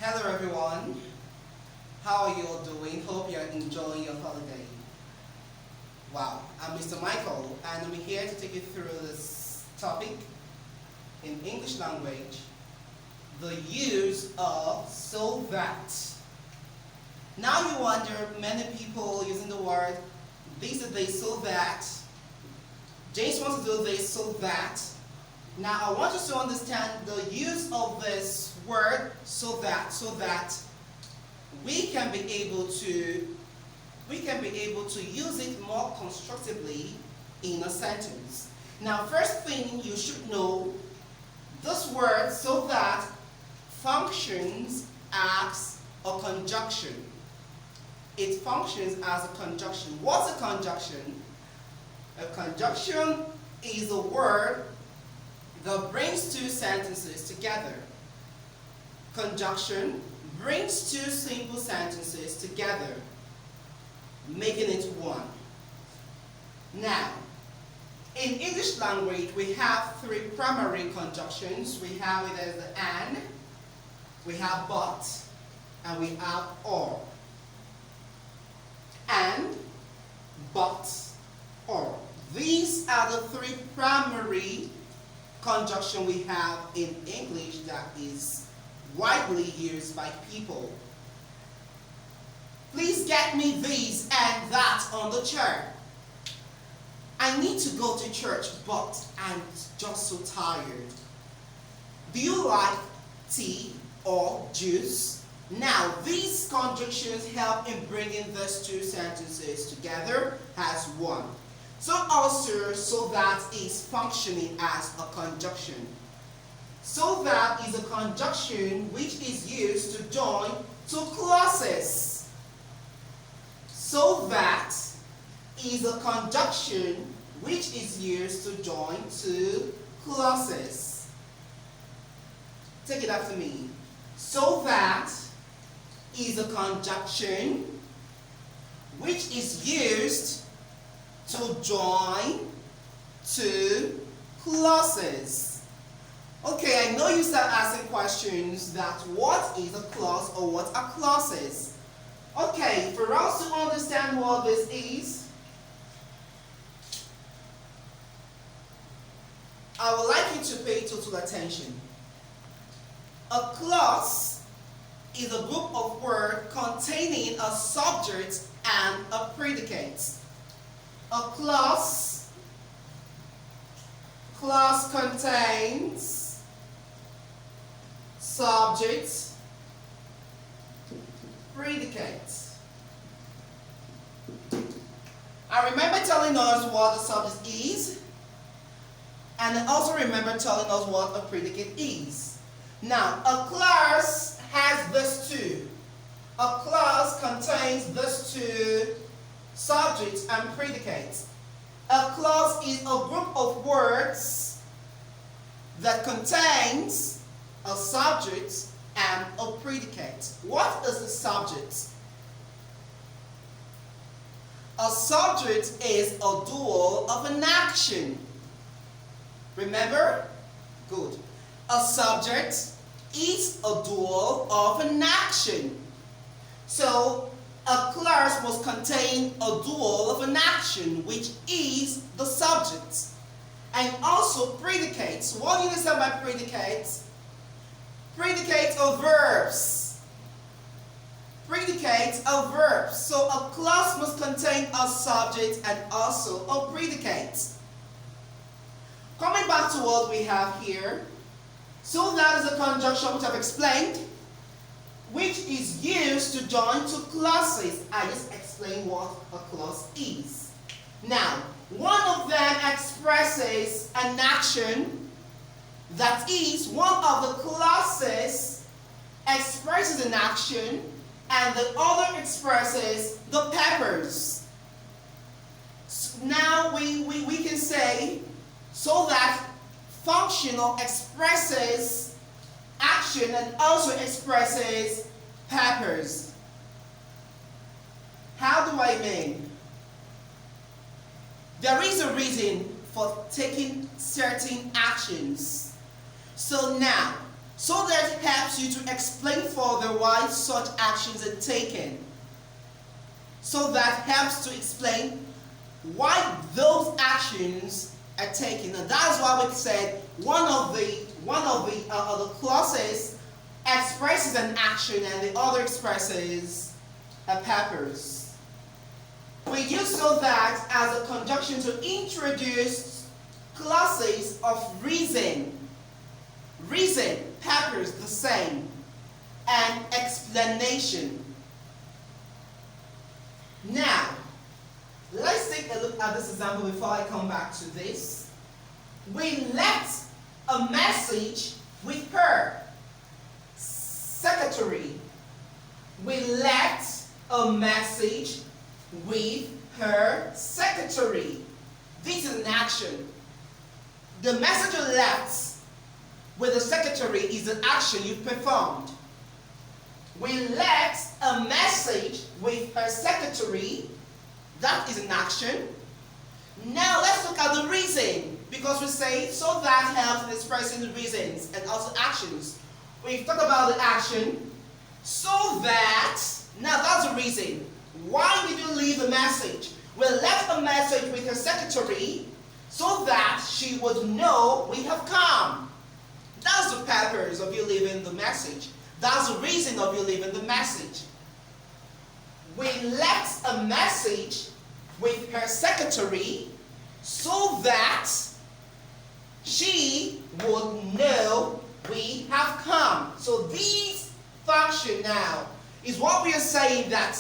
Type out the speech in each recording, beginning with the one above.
Hello everyone, how are you all doing? Hope you're enjoying your holiday. Wow, I'm Mr. Michael and I'm here to take you through this topic in English language, the use of so that. Now you wonder, many people using the word these days so that, James wants to do this so that. Now I want you to understand the use of this word so that we can be able to use it more constructively in a sentence. Now first thing you should know, this word so that functions as a conjunction. It functions as a conjunction. What's a conjunction? A conjunction is a word that brings two sentences together. Conjunction brings two simple sentences together, making it one. Now, in English language, we have three primary conjunctions. We have it as the and, we have but, and we have or. And, but, or. These are the three primary conjunction we have in English that is widely used by people. Please get me this and that on the chair. I need to go to church, but I'm just so tired. Do you like tea or juice? Now, these conjunctions help in bringing these two sentences together as one. So also, so that is functioning as a conjunction. So that is a conjunction which is used to join two clauses. So that is a conjunction which is used to join two clauses. Take it after me. So that is a conjunction which is used to join two clauses. Okay, I know you start asking questions that what is a clause or what are clauses? Okay, for us to understand what this is, I would like you to pay total attention. A clause is a group of words containing a subject and a predicate. A clause contains subject, predicate. I remember telling us what a subject is, and I also remember telling us what a predicate is. Now, a clause has these two. A clause contains these two, subject and predicate. A clause is a group of words that contains a subject and a predicate. What is a subject? A subject is a dual of an action. Remember? Good. A subject is a dual of an action. So, a clause must contain a dual of an action, which is the subject. And also predicates. What do you understand by predicates? Predicates are verbs. Predicates are verbs. So a clause must contain a subject and also a predicate. Coming back to what we have here. So that is a conjunction which I've explained, which is used to join two clauses. I just explained what a clause is. Now, one of them expresses an action, that is, one of the clauses expresses an action, and the other expresses the purpose. Now, we can say, so that functional expresses action and also expresses purpose. How do I mean? There is a reason for taking certain actions. So now, so that it helps you to explain further why such actions are taken. So that helps to explain why those actions are taken. And that's why we said one of the clauses expresses an action and the other expresses a purpose. We use so that as a conjunction to introduce clauses of reason. Reason, purpose, the same, and explanation. Now, let's take a look at this example before I come back to this. We left a message with her secretary. We left a message with her secretary. This is an action. The message you left with the secretary is an action you performed. We left a message with her secretary. That is an action. Now let's look at the reason, because we say so that helps in expressing the reasons and also actions. We've talked about the action. So that, now that's the reason. Why did you leave a message? We left a message with her secretary so that she would know we have come. That's the purpose of you leaving the message. That's the reason of you leaving the message. We left a message with her secretary so that she would know we have come. So these function now is what we are saying, that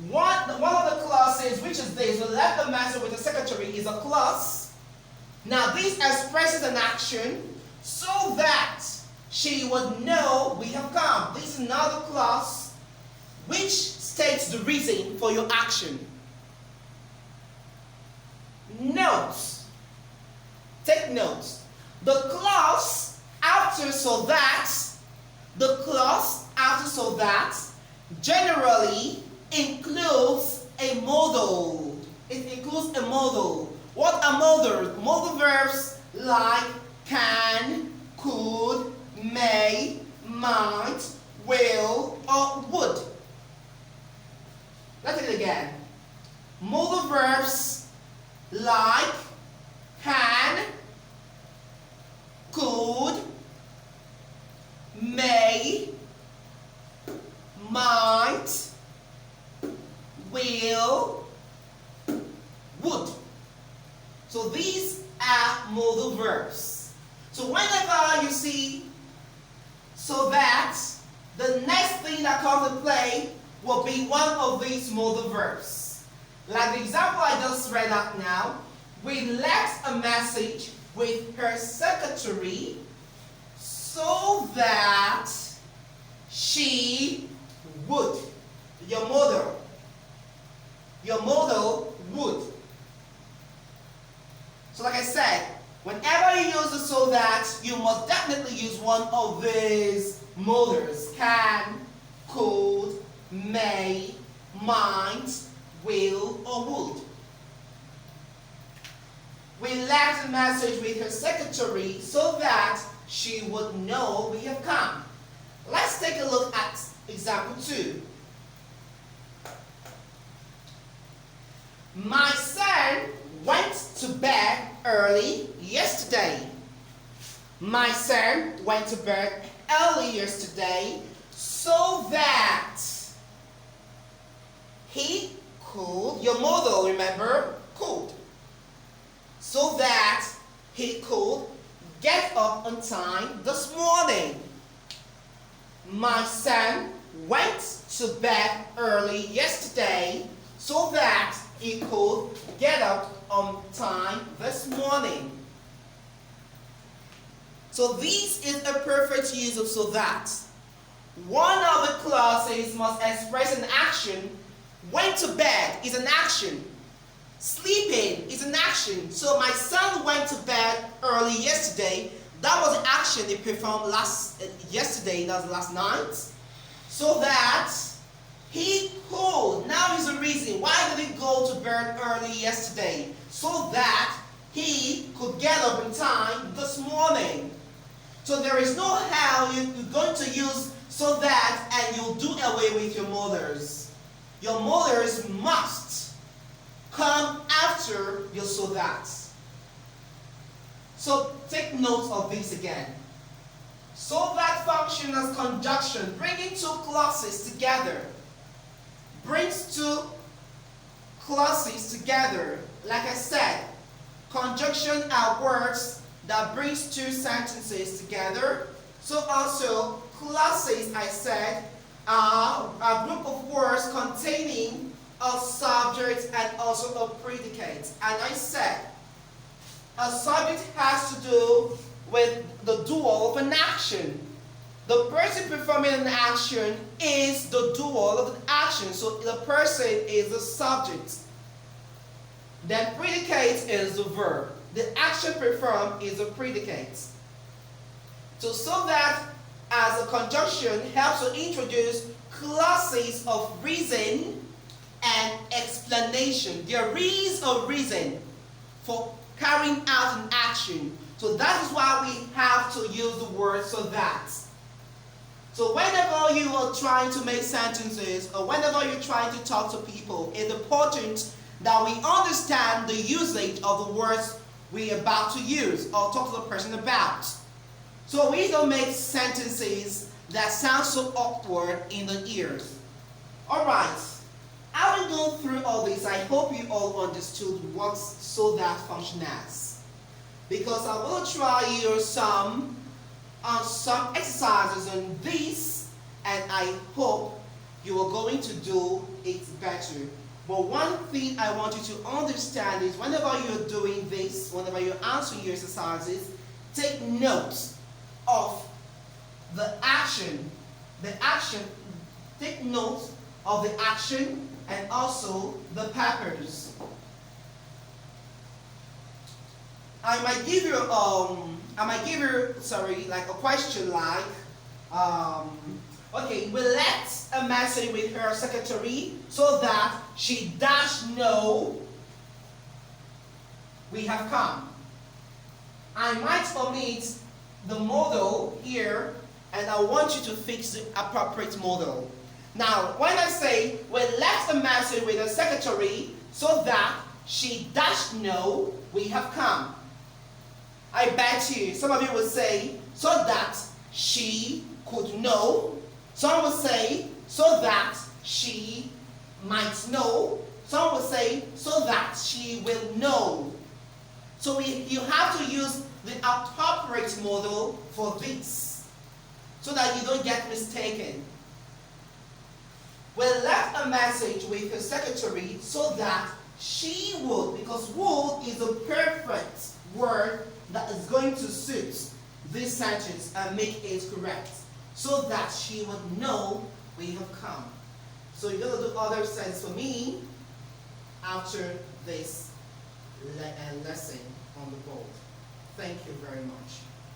one of the clauses, which is this, we left the message with the secretary, is a clause. Now this expresses an action so that she would know we have come. This is another clause which states the reason for your action. Notes. Take notes. The clause after so that, generally includes a modal. It includes a modal. What are modals? Modal verbs like can, could, may, might, will, or would. Let's take it again. Modal verbs like can, could, may, might, will, would. So these are modal verbs. So whenever you see so that, the next thing that comes into play will be one of these modal verbs. Like the example I just read out now, we left a message with her secretary so that she would. Your modal would. So like I said, whenever you use the so that, you must definitely use one of these modals. Can, could, may, might, will, or would. We left a message with her secretary so that she would know we have come. Let's take a look at example 2. My son went to bed early yesterday. My son went to bed early yesterday so that he could, your modal, remember, could. So that he could get up on time this morning. My son went to bed early yesterday so that he could get up on time this morning. So this is a perfect use of so that. One of the clauses must express an action. Went to bed is an action. Sleeping is an action. So my son went to bed early yesterday. That was an action he performed yesterday, that was last night. So that he could. Now is the reason. Why did he go to bed early yesterday? So that he could get up in time this morning. So there is no how you're going to use so that and you'll do away with your mothers. Your mothers must come after your so that. So take note of this again. So that function as conjunction, bringing two clauses together. Brings two clauses together. Like I said, conjunction are words that brings two sentences together. So also clauses, I said, are a group of words containing a subject and also a predicate. And I said a subject has to do with the doer of an action. The person performing an action is the doer of the action. So the person is the subject. Then predicate is the verb. The action performed is the predicate. So that as a conjunction helps to introduce clauses of reason and explanation. There is a reason for carrying out an action. So that is why we have to use the word so that. So whenever you are trying to make sentences or whenever you're trying to talk to people, it's important that we understand the usage of the words we're about to use or talk to the person about. So we don't make sentences that sound so awkward in the ears. Alright, having gone through all this, I hope you all understood what so that function has. Because I will try you some exercises on this, and I hope you are going to do it better. But one thing I want you to understand is whenever you're doing this, whenever you're answering your exercises, take note of the action. Take note of the action and also the purpose. I might give you like a question like okay, we left a message with her secretary so that she dash know we have come. I might omit the model here and I want you to fix the appropriate model. Now, when I say we left a message with the secretary so that she dash know we have come, I bet you some of you will say so that she could know. Some will say so that she might know. Some will say so that she will know. So you have to use the appropriate model for this so that you don't get mistaken. We left a message with the secretary so that she would, because would is a perfect word that is going to suit this sentence and make it correct, so that she would know we have come. So you're going to do other sense for me after this lesson on the board. Thank you very much.